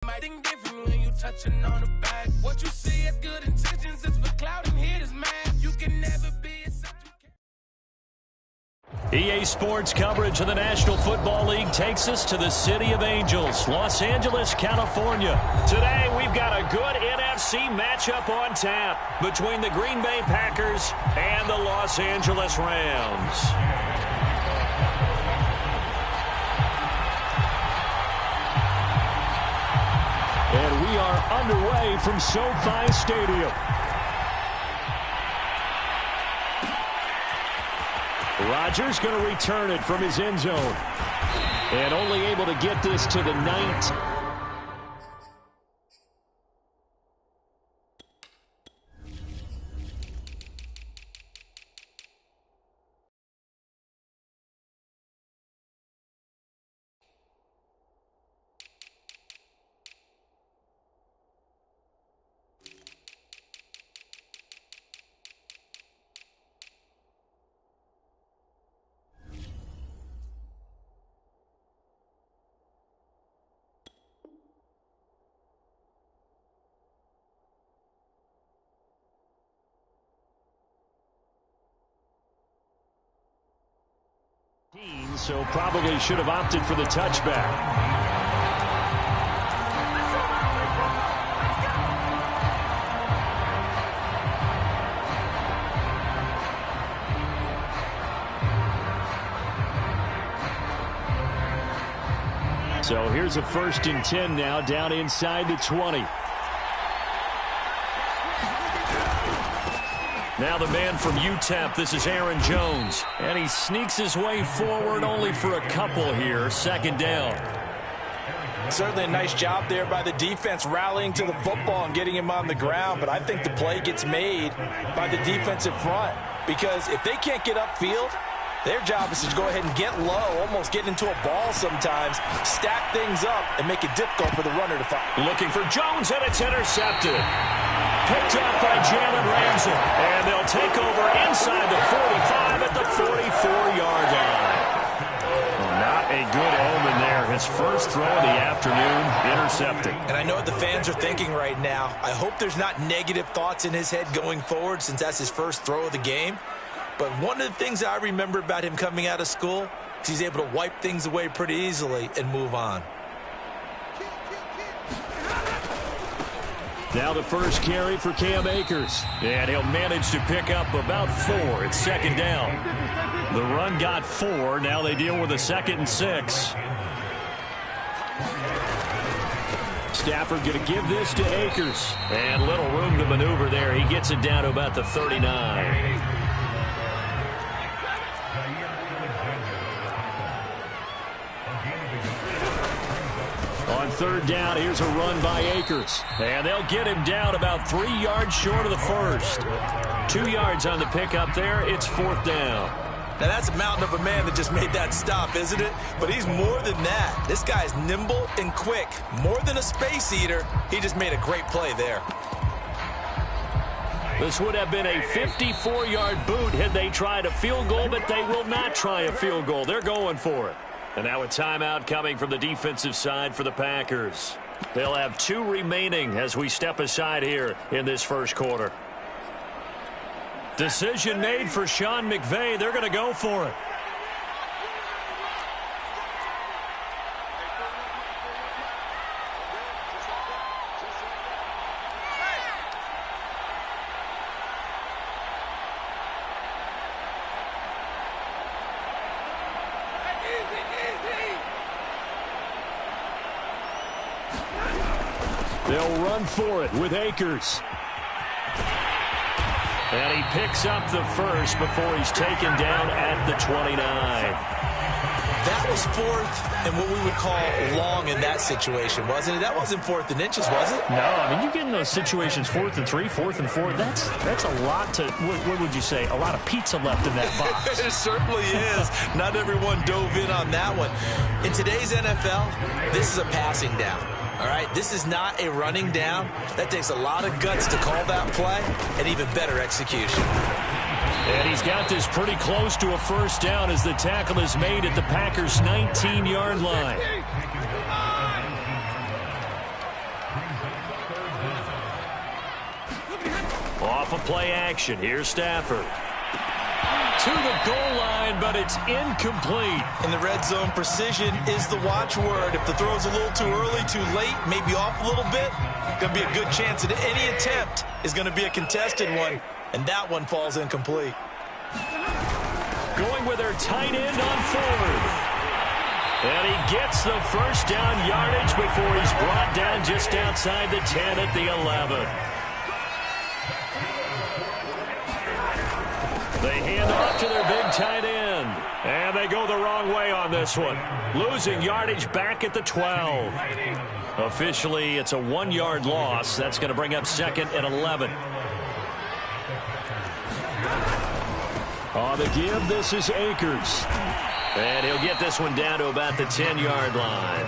Mighty different when you touching on the back. What you see as good intentions is for cloud and hitters, man. You can never be except you can. EA Sports coverage of the National Football League takes us to the City of Angels, Los Angeles, California. Today, we've got a good NFC matchup on tap between the Green Bay Packers and the Los Angeles Rams. And we are underway from SoFi Stadium. Rodgers going to return it from his end zone. And only able to get this to the 19. So probably should have opted for the touchback. So here's a 1st and 10 now, down inside the 20. Now the man from UTEP, this is Aaron Jones. And he sneaks his way forward only for a couple here. 2nd down. Certainly a nice job there by the defense rallying to the football and getting him on the ground. But I think the play gets made by the defensive front. Because if they can't get upfield, their job is to go ahead and get low, almost get into a ball sometimes, stack things up, and make it difficult for the runner to find. Looking for Jones, and it's intercepted. Picked up by Jalen Ramsey. And they'll take over inside the 45 at the 44-yard line. Well, not a good omen there. His first throw of the afternoon, intercepted. And I know what the fans are thinking right now. I hope there's not negative thoughts in his head going forward since that's his first throw of the game. But one of the things I remember about him coming out of school is he's able to wipe things away pretty easily and move on. Now the first carry for Cam Akers. And he'll manage to pick up about 4. It's 2nd down. The run got 4. Now they deal with a 2nd and 6. Stafford going to give this to Akers. And little room to maneuver there. He gets it down to about the 39. On 3rd down, here's a run by Akers. And they'll get him down about 3 yards short of the first. 2 yards on the pickup there. It's 4th down. Now, that's a mountain of a man that just made that stop, isn't it? But he's more than that. This guy's nimble and quick. More than a space eater, he just made a great play there. This would have been a 54-yard boot had they tried a field goal, but they will not try a field goal. They're going for it. And now a timeout coming from the defensive side for the Packers. They'll have 2 remaining as we step aside here in this first quarter. Decision made for Sean McVay. They're going to go for it. They'll run for it with Akers. And he picks up the first before he's taken down at the 29. That was 4th and what we would call long in that situation, wasn't it? That wasn't 4th and inches, was it? No, I mean, you get in those situations 4th and 3, 4th and 4. That's a lot to, what would you say, a lot of pizza left in that box. It certainly is. Not everyone dove in on that one. In today's NFL, this is a passing down. All right, this is not a running down. That takes a lot of guts to call that play and even better execution. And he's got this pretty close to a first down as the tackle is made at the Packers' 19-yard line. Off of play action. Here's Stafford. To the goal line, but it's incomplete. In the red zone, precision is the watchword. If the throw's a little too early, too late, maybe off a little bit, going to be a good chance that any attempt is going to be a contested one, and that one falls incomplete. Going with their tight end on fourth. And he gets the first down yardage before he's brought down just outside the 10 at the 11. They hand off to their big tight end. And they go the wrong way on this one. Losing yardage back at the 12. Officially, it's a 1-yard loss. That's going to bring up 2nd and 11. On the give, this is Akers. And he'll get this one down to about the 10-yard line.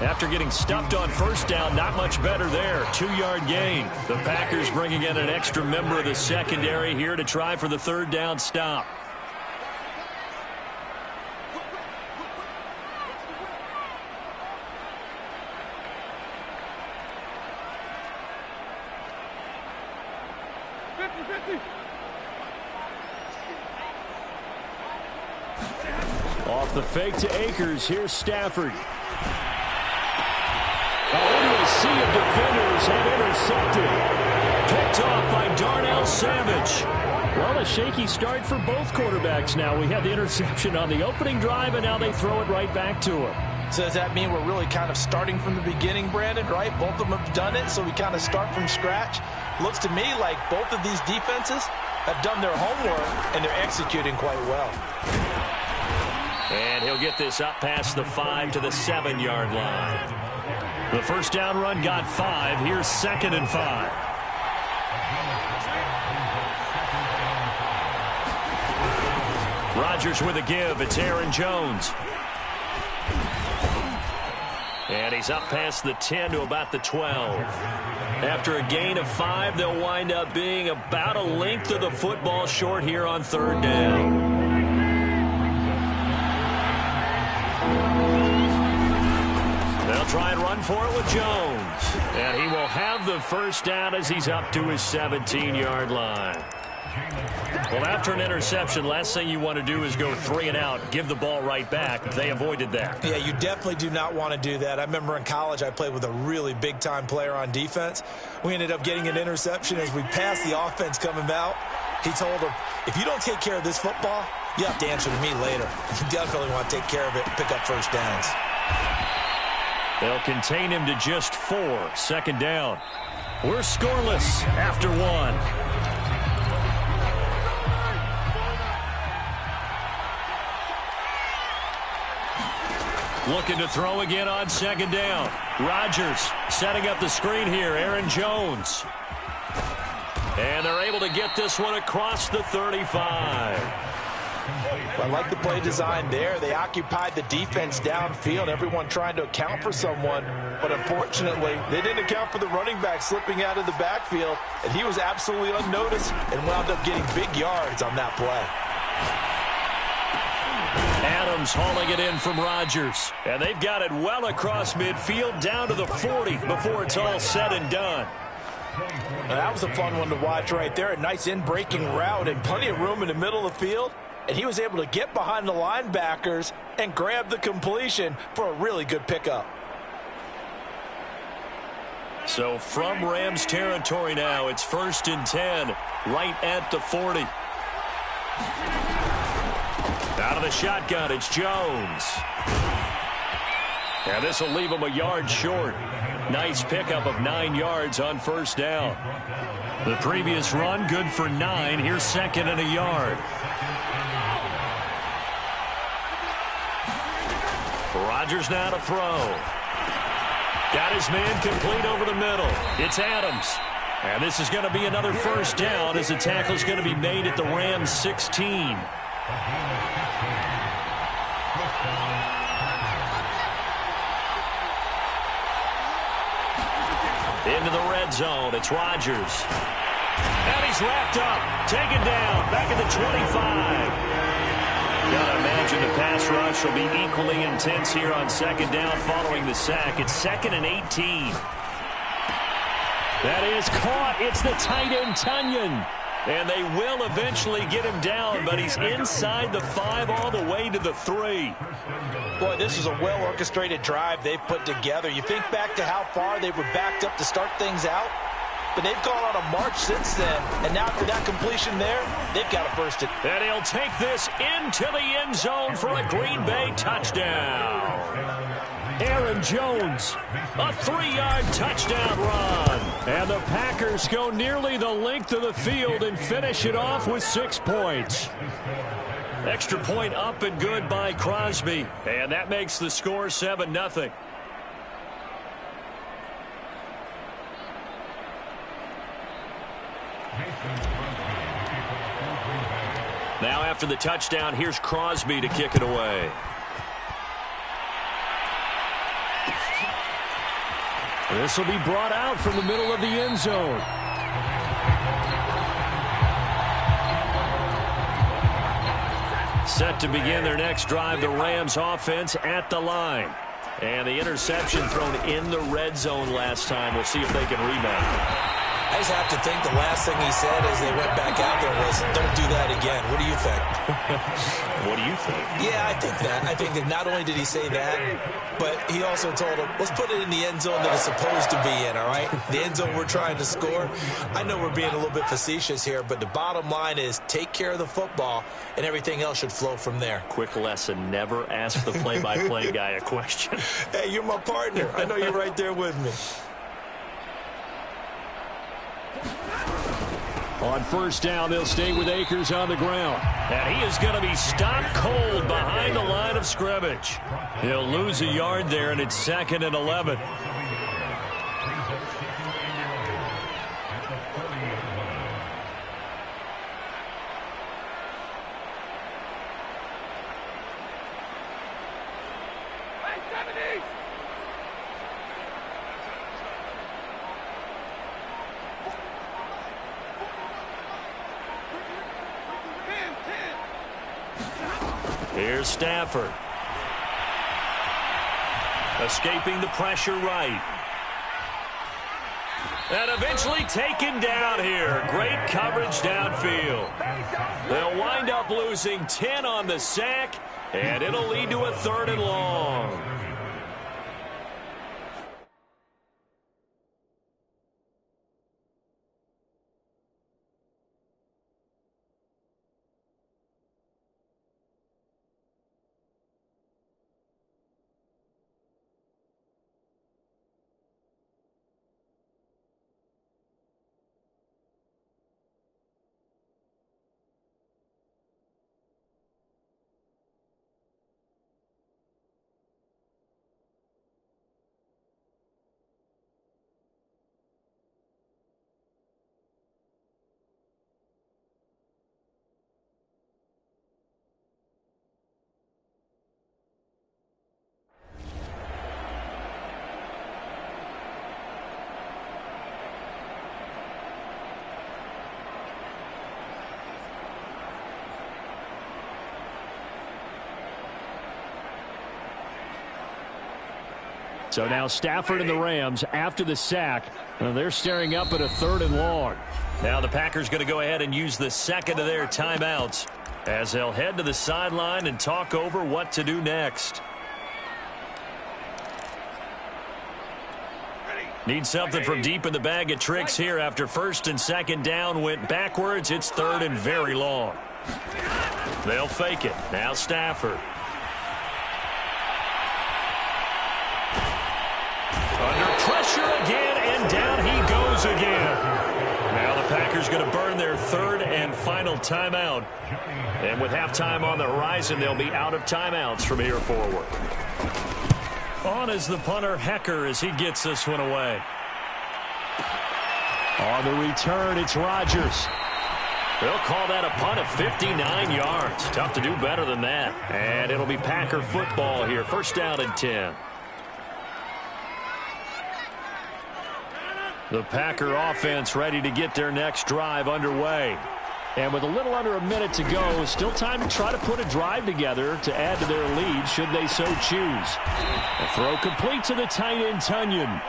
After getting stuffed on first down, not much better there. 2-yard gain. The Packers bringing in an extra member of the secondary here to try for the 3rd down stop. Off the fake to Akers. Here's Stafford. Into a sea of defenders and intercepted. Picked off by Darnell Savage. Well, a shaky start for both quarterbacks now. We had the interception on the opening drive, and now they throw it right back to him. So does that mean we're really kind of starting from the beginning, Brandon, right? Both of them have done it, so we kind of start from scratch. Looks to me like both of these defenses have done their homework, and they're executing quite well. And he'll get this up past the 5 to the 7-yard line. The first down run got 5. Here's 2nd and 5. Rodgers with a give. It's Aaron Jones. And he's up past the 10 to about the 12. After a gain of 5, they'll wind up being about a length of the football short here on 3rd down. They'll try and run for it with Jones. And he will have the first down as he's up to his 17-yard line. Well, after an interception, last thing you want to do is go 3 and out, give the ball right back. They avoided that. Yeah, you definitely do not want to do that. I remember in college I played with a really big-time player on defense. We ended up getting an interception as we passed the offense coming out. He told him, if you don't take care of this football, you have to answer to me later. You definitely want to take care of it and pick up first downs. They'll contain him to just 4. 2nd down. We're scoreless after 1. Looking to throw again on 2nd down. Rodgers setting up the screen here. Aaron Jones. And they're able to get this one across the 35. I like the play design there. They occupied the defense downfield, everyone trying to account for someone. But unfortunately, they didn't account for the running back slipping out of the backfield, and he was absolutely unnoticed and wound up getting big yards on that play. Adams hauling it in from Rodgers. And they've got it well across midfield down to the 40 before it's all said and done. Now, that was a fun one to watch right there. A nice in-breaking route and plenty of room in the middle of the field. And he was able to get behind the linebackers and grab the completion for a really good pickup. So from Rams territory now, it's 1st and 10, right at the 40. Out of the shotgun, it's Jones. And this will leave him a yard short. Nice pickup of 9 yards on 1st down. The previous run, good for 9. Here's 2nd and a yard. Rodgers now to throw. Got his man complete over the middle. It's Adams. And this is going to be another 1st down as the tackle is going to be made at the Rams 16. Into the red zone. It's Rodgers. And he's wrapped up. Taken down. Back at the 25. Gotta imagine the pass rush will be equally intense here on 2nd down following the sack. It's 2nd and 18. That is caught. It's the tight end, Tunyon. And they will eventually get him down, but he's inside the 5 all the way to the 3. Boy, this is a well-orchestrated drive they've put together. You think back to how far they were backed up to start things out, but they've gone on a march since then. And now after that completion there, they've got a first. And he'll take this into the end zone for a Green Bay touchdown. Aaron Jones, a 3-yard touchdown run. And the Packers go nearly the length of the field and finish it off with 6 points. Extra point up and good by Crosby. And that makes the score 7-0. Now after the touchdown, here's Crosby to kick it away. This will be brought out from the middle of the end zone. Set to begin their next drive, the Rams offense at the line. And the interception thrown in the red zone last time. We'll see if they can rebound. I just have to think the last thing he said as they went back out there was, don't do that again. What do you think? What do you think? Yeah, I think that. I think that not only did he say that, but he also told him, let's put it in the end zone that it's supposed to be in, all right? The end zone we're trying to score. I know we're being a little bit facetious here, but the bottom line is take care of the football, and everything else should flow from there. Quick lesson, never ask the play-by-play guy a question. Hey, you're my partner. I know you're right there with me. On first down, they'll stay with Akers on the ground. And he is going to be stopped cold behind the line of scrimmage. He'll lose a yard there, and it's 2nd and 11. Here's Stafford. Escaping the pressure right. And eventually taken down here. Great coverage downfield. They'll wind up losing 10 on the sack, and it'll lead to a 3rd and long. So now Stafford and the Rams, after the sack, they're staring up at a 3rd and long. Now the Packers going to go ahead and use the second of their timeouts as they'll head to the sideline and talk over what to do next. Need something from deep in the bag of tricks here after 1st and 2nd down went backwards. It's 3rd and very long. They'll fake it. Now Stafford. Under pressure again, and down he goes again. Now the Packers going to burn their 3rd and final timeout. And with halftime on the horizon, they'll be out of timeouts from here forward. On is the punter, Hecker, as he gets this one away. On the return, it's Rodgers. They'll call that a punt of 59 yards. Tough to do better than that. And it'll be Packer football here. 1st down and 10. The Packer offense ready to get their next drive underway. And with a little under a minute to go, still time to try to put a drive together to add to their lead should they so choose. A throw complete to the tight end, Tunyon.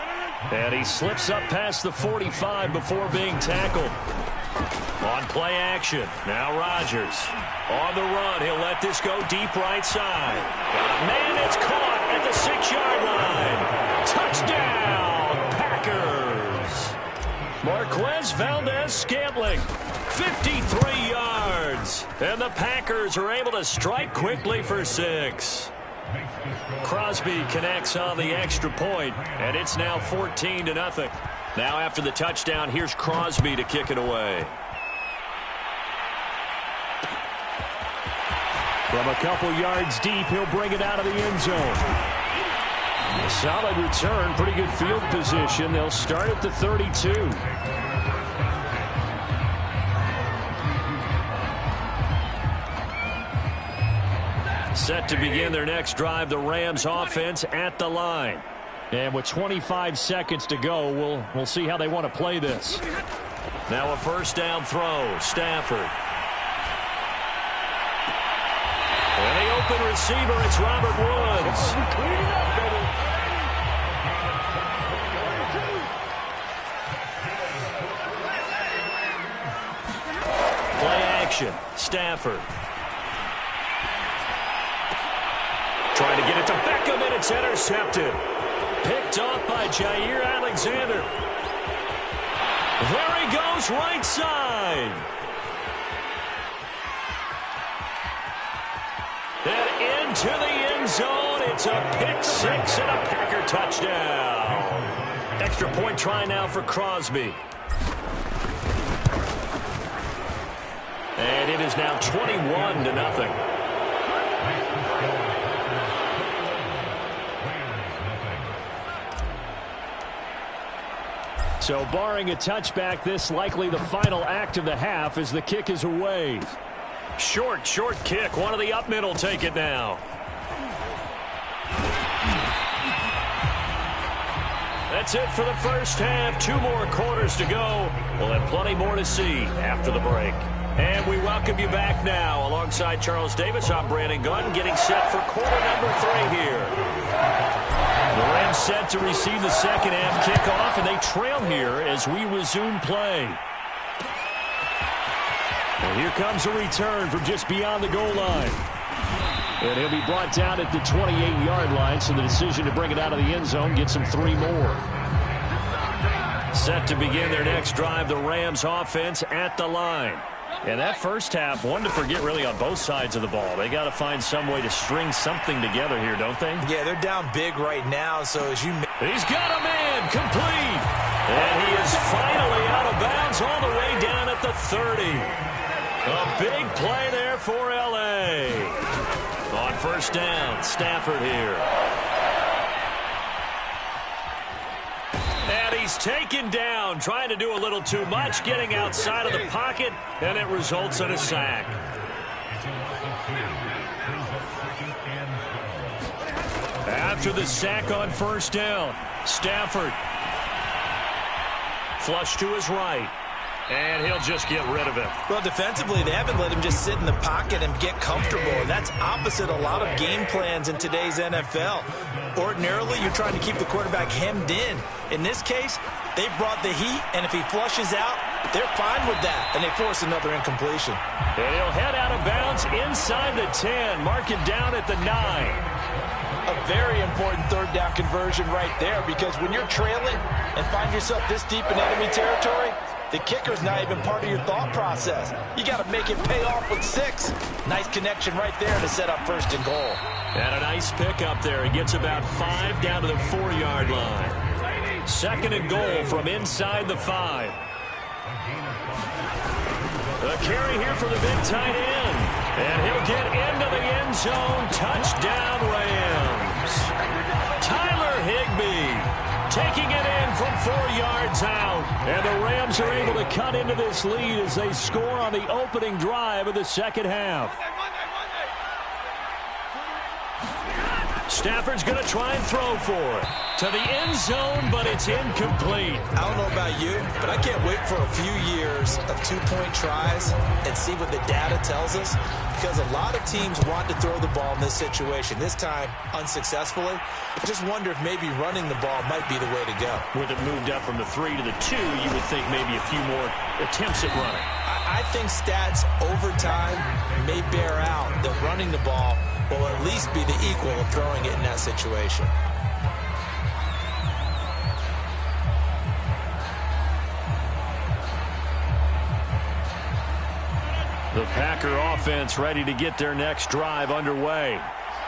And he slips up past the 45 before being tackled. On play action. Now Rodgers. On the run. He'll let this go deep right side. Man, it's caught at the 6-yard line. Touchdown, Packers. Marquez Valdez-Scantling, 53 yards. And the Packers are able to strike quickly for 6. Crosby connects on the extra point, and it's now 14-0. Now after the touchdown, here's Crosby to kick it away. From a couple yards deep, he'll bring it out of the end zone. A solid return, pretty good field position. They'll start at the 32. Set to begin their next drive, the Rams offense at the line. And with 25 seconds to go, we'll see how they want to play this. Now a first down throw, Stafford. And the open receiver, it's Robert Woods. Play action, Stafford. Trying to get it to Beckham, and it's intercepted. Picked off by Jair Alexander. There he goes, right side. And into the end zone. It's a pick six and a Packer touchdown. Extra point try now for Crosby. And it is now 21-0. So barring a touchback, this likely the final act of the half as the kick is away. Short kick. One of the up middle take it now. That's it for the first half. 2 more quarters to go. We'll have plenty more to see after the break. And we welcome you back now. Alongside Charles Davis, I'm Brandon Gunn, getting set for quarter number 3 here. The Rams set to receive the second half kickoff, and they trail here as we resume play. And here comes a return from just beyond the goal line. And he'll be brought down at the 28-yard line, so the decision to bring it out of the end zone gets him 3 more. Set to begin their next drive, the Rams offense at the line. And that first half, one to forget really on both sides of the ball. They got to find some way to string something together here, don't they? Yeah, they're down big right now, so as you... He's got a man, complete! And he is finally out of bounds all the way down at the 30. A big play there for L.A. On first down, Stafford here. And he's taken down, trying to do a little too much, getting outside of the pocket, and it results in a sack. After the sack on first down, Stafford. Flush to his right. And he'll just get rid of it. Well, defensively, they haven't let him just sit in the pocket and get comfortable. And that's opposite a lot of game plans in today's NFL. Ordinarily, you're trying to keep the quarterback hemmed in. In this case, they brought the heat, and if he flushes out, they're fine with that. And they force another incompletion. And he'll head out of bounds inside the 10. Mark it down at the 9. A very important third down conversion right there, because when you're trailing and find yourself this deep in enemy territory, the kicker's not even part of your thought process. You got to make it pay off with 6. Nice connection right there to set up first and goal. And a nice pick up there. He gets about 5 down to the 4-yard line. Second and goal from inside the 5. A carry here for the big tight end. And he'll get into the end zone. Touchdown, Rams. Tyler Higbee taking it in from 4 yards out. And the Rams are able to cut into this lead as they score on the opening drive of the second half. Stafford's going to try and throw for it. To the end zone, but it's incomplete. I don't know about you, but I can't wait for a few years of two-point tries and see what the data tells us, because a lot of teams want to throw the ball in this situation, this time unsuccessfully. I just wonder if maybe running the ball might be the way to go. With it moved up from the 3 to the 2, you would think maybe a few more attempts at running. I think stats over time may bear out that running the ball will at least be the equal of throwing it in that situation. The Packer offense ready to get their next drive underway.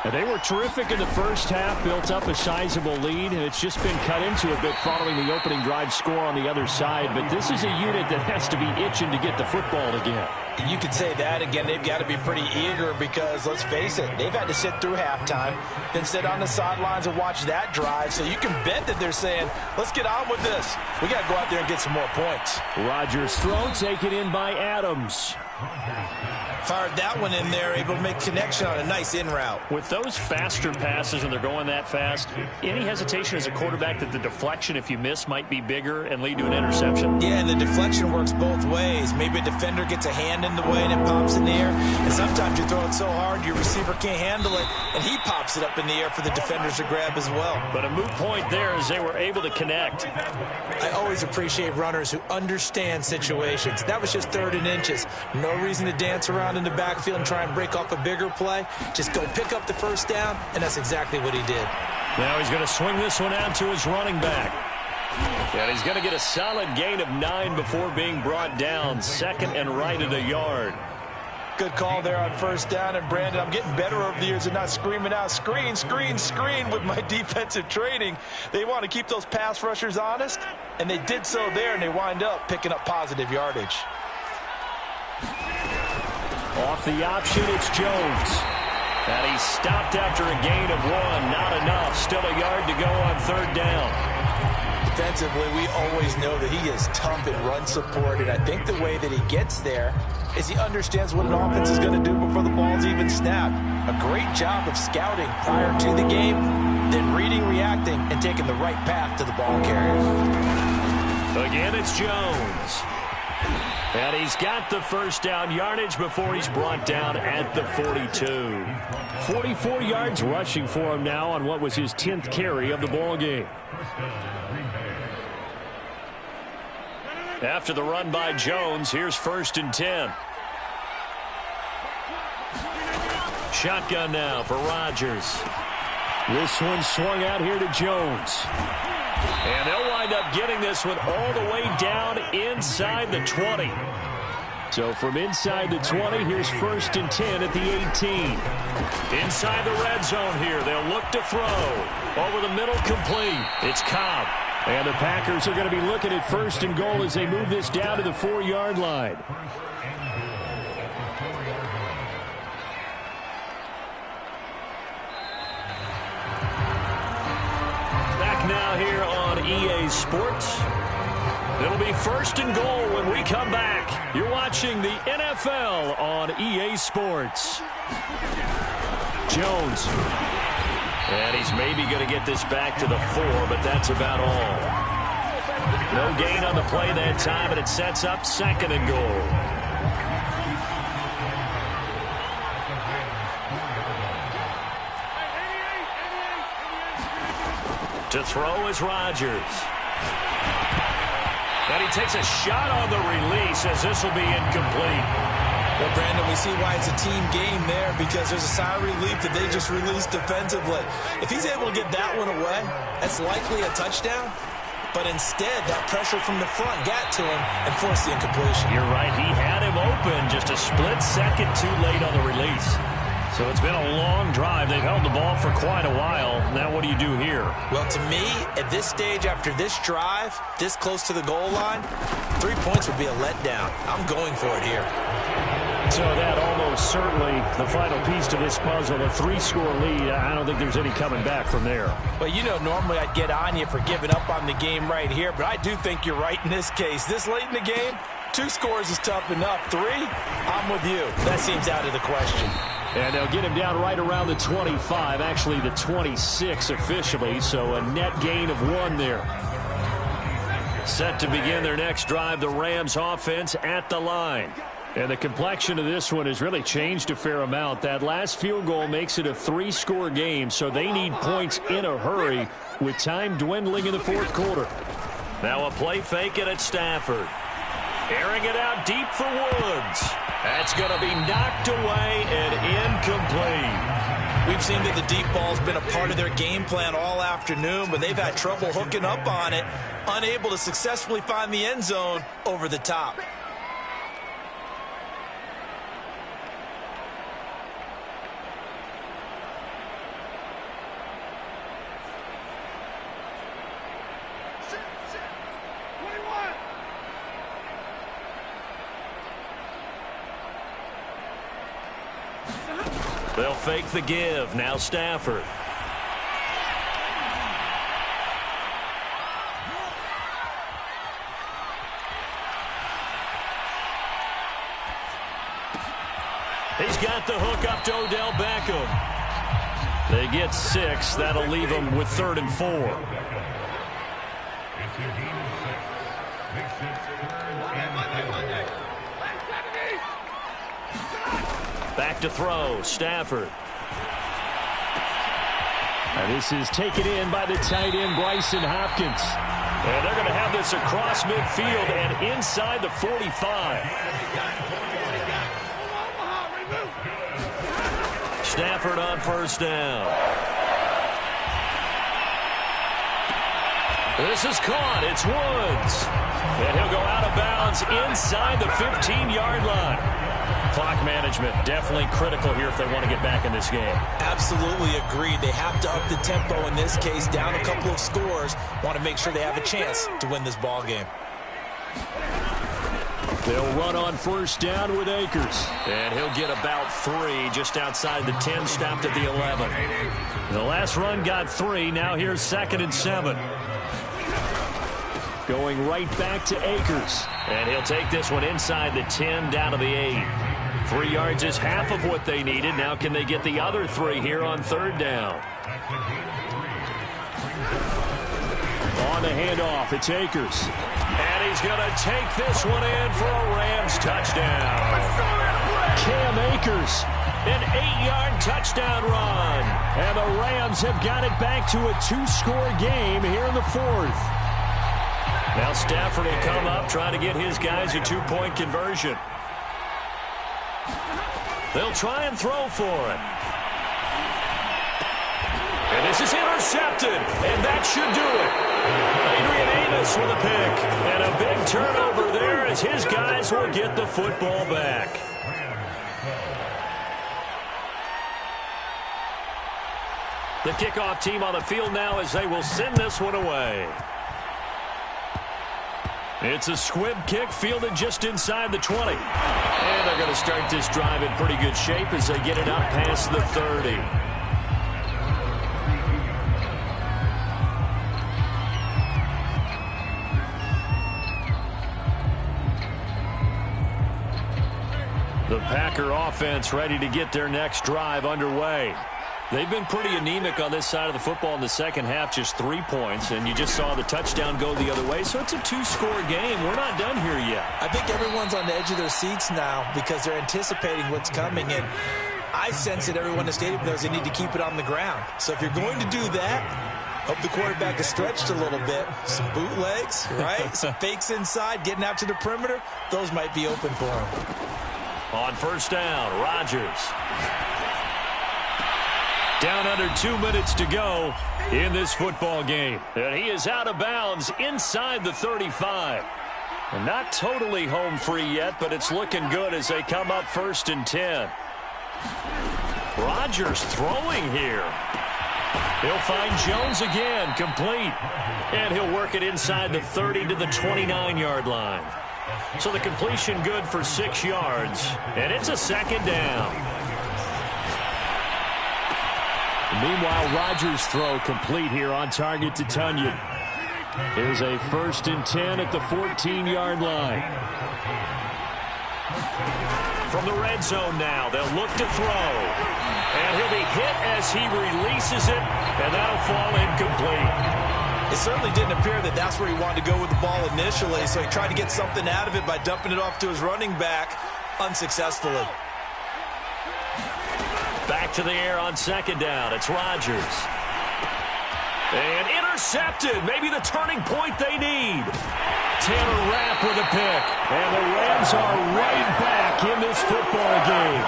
And they were terrific in the first half, built up a sizable lead, and it's just been cut into a bit following the opening drive score on the other side. But this is a unit that has to be itching to get the football again. You could say that again. They've got to be pretty eager because, let's face it, they've had to sit through halftime, then sit on the sidelines and watch that drive. So you can bet that they're saying, let's get on with this. We got to go out there and get some more points. Rodgers' throw taken in by Adams. Fired that one in there, able to make connection on a nice in route. With those faster passes and they're going that fast, any hesitation as a quarterback that the deflection, if you miss, might be bigger and lead to an interception? Yeah, and the deflection works both ways. Maybe a defender gets a hand in the way and it pops in the air. And sometimes you throw it so hard your receiver can't handle it, and he pops it up in the air for the defenders to grab as well. But a moot point there as they were able to connect. I always appreciate runners who understand situations. That was just 3rd and inches. No reason to dance around in the backfield and try and break off a bigger play. Just go pick up the first down, and that's exactly what he did. Now he's going to swing this one out to his running back. And he's going to get a solid gain of 9 before being brought down. Second and right at a yard. Good call there on first down. And, Brandon, I'm getting better over the years and not screaming out, screen, screen, screen with my defensive training. They want to keep those pass rushers honest, and they did so there, and they wind up picking up positive yardage. Off the option, it's Jones. And he's stopped after a gain of 1. Not enough. Still a yard to go on 3rd down. Defensively, we always know that he is tough in run support, and I think the way that he gets there is he understands what an offense is going to do before the ball's even snapped. A great job of scouting prior to the game, then reading, reacting, and taking the right path to the ball carrier. Again, it's Jones. And he's got the first down yardage before he's brought down at the 42. 44 yards rushing for him now on what was his 10th carry of the ball game. After the run by Jones, here's 1st and 10. Shotgun now for Rodgers. This one swung out here to Jones. And they'll wind up getting this one all the way down inside the 20. So from inside the 20, here's 1st and 10 at the 18. Inside the red zone here, they'll look to throw. Over the middle, complete. It's Cobb. And the Packers are going to be looking at 1st and goal as they move this down to the 4-yard line. Back now here on EA Sports. It'll be 1st and goal when we come back. You're watching the NFL on EA Sports. Jones. And he's maybe going to get this back to the 4, but that's about all. No gain on the play that time, and it sets up 2nd and goal. To throw is Rodgers. And he takes a shot on the release as this will be incomplete. Well, Brandon, we see why it's a team game there, because there's a sigh of relief that they just released defensively. If he's able to get that one away, that's likely a touchdown. But instead, that pressure from the front got to him and forced the incompletion. You're right. He had him open, just a split second too late on the release. So it's been a long drive. They've held the ball for quite a while. Now what do you do here? Well, to me, at this stage, after this drive, this close to the goal line, 3 points would be a letdown. I'm going for it here. So that almost certainly the final piece to this puzzle, a 3-score lead. I don't think there's any coming back from there. Well, you know, normally I'd get on you for giving up on the game right here, but I do think you're right in this case. This late in the game, 2 scores is tough enough. 3, I'm with you. That seems out of the question. And they'll get him down right around the 25, actually the 26 officially, so a net gain of 1 there. Set to begin their next drive, the Rams offense at the line. And the complexion of this one has really changed a fair amount. That last field goal makes it a 3-score game, so they need points in a hurry with time dwindling in the 4th quarter. Now a play fake it at Stafford. Airing it out deep for Woods. That's going to be knocked away and incomplete. We've seen that the deep ball's been a part of their game plan all afternoon, but they've had trouble hooking up on it, unable to successfully find the end zone over the top. They'll fake the give. Now Stafford. He's got the hook up to Odell Beckham. They get 6. That'll leave them with 3rd and 4. Back to throw, Stafford. And this is taken in by the tight end, Bryson Hopkins. And they're going to have this across midfield and inside the 45. Stafford on 1st down. This is caught. It's Woods. And he'll go out of bounds inside the 15-yard line. Clock management definitely critical here if they want to get back in this game. Absolutely agreed. They have to up the tempo in this case, down a couple of scores. Want to make sure they have a chance to win this ball game. They'll run on 1st down with Akers. And he'll get about 3 just outside the 10, stopped at the 11. The last run got 3. Now here's 2nd and 7. Going right back to Akers. And he'll take this one inside the 10, down to the 8. 3 yards is half of what they needed. Now can they get the other 3 here on 3rd down? On the handoff, it's Akers. And he's going to take this one in for a Rams touchdown. Cam Akers, an 8-yard touchdown run. And the Rams have got it back to a 2-score game here in the 4th. Now Stafford will come up, trying to get his guys a 2-point conversion. They'll try and throw for it. And this is intercepted, and that should do it. Adrian Amos with a pick, and a big turnover there as his guys will get the football back. The kickoff team on the field now as they will send this one away. It's a squib kick fielded just inside the 20. And they're going to start this drive in pretty good shape as they get it up past the 30. The Packer offense ready to get their next drive underway. They've been pretty anemic on this side of the football in the second half, just 3 points, and you just saw the touchdown go the other way, so it's a 2-score game. We're not done here yet. I think everyone's on the edge of their seats now because they're anticipating what's coming, and I sense that everyone in the stadium knows they need to keep it on the ground. So if you're going to do that, hope the quarterback is stretched a little bit. Some bootlegs, right? Some fakes inside, getting out to the perimeter. Those might be open for him. On 1st down, Rodgers. Down under 2 minutes to go in this football game. And he is out of bounds inside the 35. And not totally home free yet, but it's looking good as they come up 1st and 10. Rodgers throwing here. He'll find Jones again, complete. And he'll work it inside the 30 to the 29-yard line. So the completion good for 6 yards. And it's a 2nd down. Meanwhile, Rodgers' throw complete here on target to Tunyon. Here's a 1st and 10 at the 14-yard line. From the red zone now, they'll look to throw. And he'll be hit as he releases it, and that'll fall incomplete. It certainly didn't appear that that's where he wanted to go with the ball initially, so he tried to get something out of it by dumping it off to his running back unsuccessfully. Back to the air on second down. It's Rodgers. And intercepted. Maybe the turning point they need. Taylor Rapp with a pick. And the Rams are right back in this football game.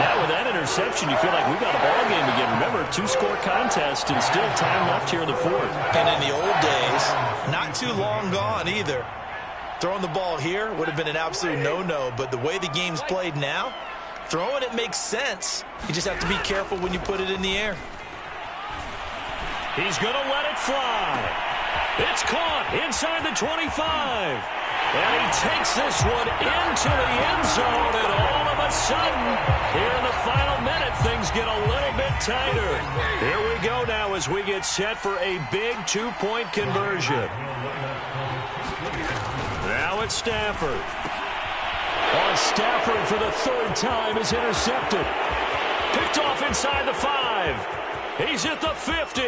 Now with that interception, you feel like we've got a ball game again. Remember, 2-score contest and still time left here in the fourth. And in the old days, not too long gone either. Throwing the ball here would have been an absolute no-no, but the way the game's played now, throwing it makes sense. You just have to be careful when you put it in the air. He's going to let it fly. It's caught inside the 25. And he takes this one into the end zone, and all of a sudden, here in the final minute, things get a little bit tighter. Here we go now as we get set for a big 2-point conversion. Now it's Stafford. Stafford for the third time is intercepted. Picked off inside the 5. He's at the 50.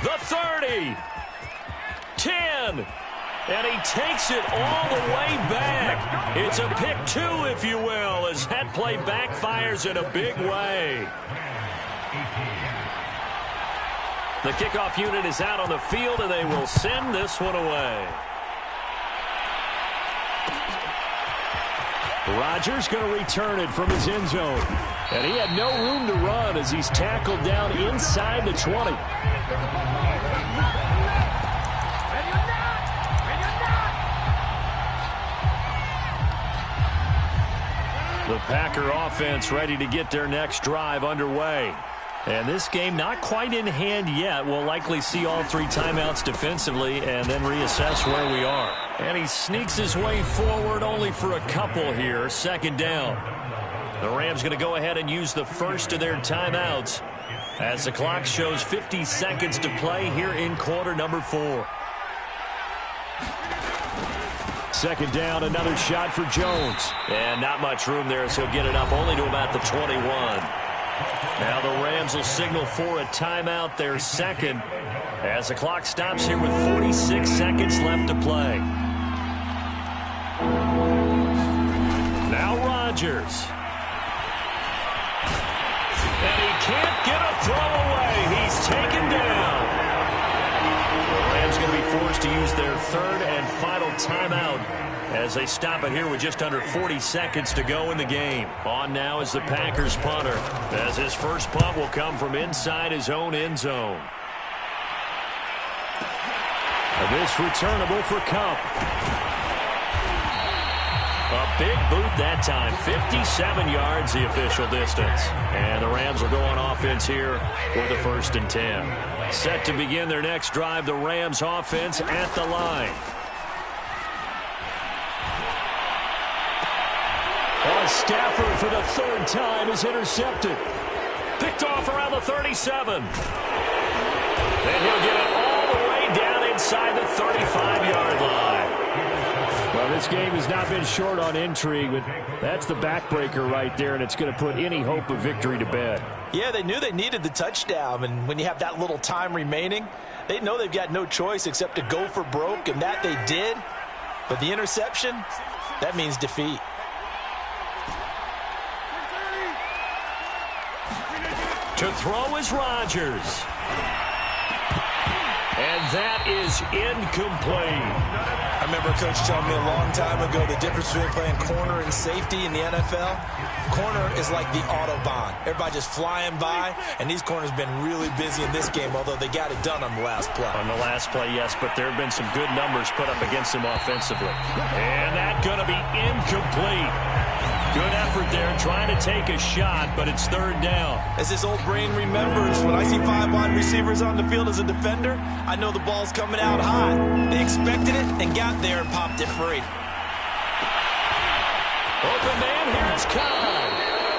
The 30. 10. And he takes it all the way back. It's a pick 2, if you will, as that play backfires in a big way. The kickoff unit is out on the field, and they will send this one away. Rodgers going to return it from his end zone. And he had no room to run as he's tackled down inside the 20. The Packer offense ready to get their next drive underway. And this game not quite in hand yet. We'll likely see all 3 timeouts defensively and then reassess where we are. And he sneaks his way forward only for a couple here. Second down. The Rams going to go ahead and use the first of their timeouts as the clock shows 50 seconds to play here in quarter number 4. Second down, another shot for Jones. And not much room there, so he'll get it up only to about the 21. Now the Rams will signal for a timeout, their second, as the clock stops here with 46 seconds left to play. Now Rodgers. And he can't get a throw away. He's taken down. The Rams going to be forced to use their third and final timeout as they stop it here with just under 40 seconds to go in the game. On now is the Packers punter, as his first punt will come from inside his own end zone. And this returnable for Kupp. A big boot that time, 57 yards the official distance. And the Rams will go on offense here with the 1st and 10. Set to begin their next drive, the Rams offense at the line. Stafford for the third time is intercepted. Picked off around the 37. And he'll get it all the way down inside the 35-yard line. Well, this game has not been short on intrigue, but that's the backbreaker right there, and it's going to put any hope of victory to bed. Yeah, they knew they needed the touchdown, and when you have that little time remaining, they know they've got no choice except to go for broke, and that they did. But the interception, that means defeat. To throw is Rodgers. And that is incomplete. I remember Coach telling me a long time ago the difference between playing corner and safety in the NFL. Corner is like the Autobahn. Everybody just flying by, and these corners have been really busy in this game, although they got it done on the last play. On the last play, yes, but there have been some good numbers put up against him offensively. And that's going to be incomplete. Good effort there trying to take a shot, but it's third down. As this old brain remembers, when I see 5 wide receivers on the field as a defender, I know the ball's coming out hot. They expected it and got there and popped it free. Open man, here is Cobb.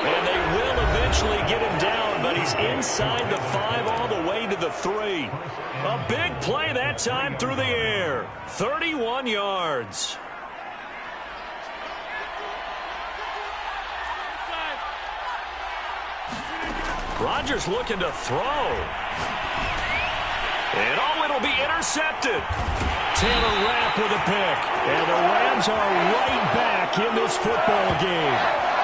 And they will eventually get him down, but he's inside the 5 all the way to the 3. A big play that time through the air. 31 yards. Rodgers looking to throw. And it'll be intercepted. Taylor Rapp with a pick. And the Rams are right back in this football game.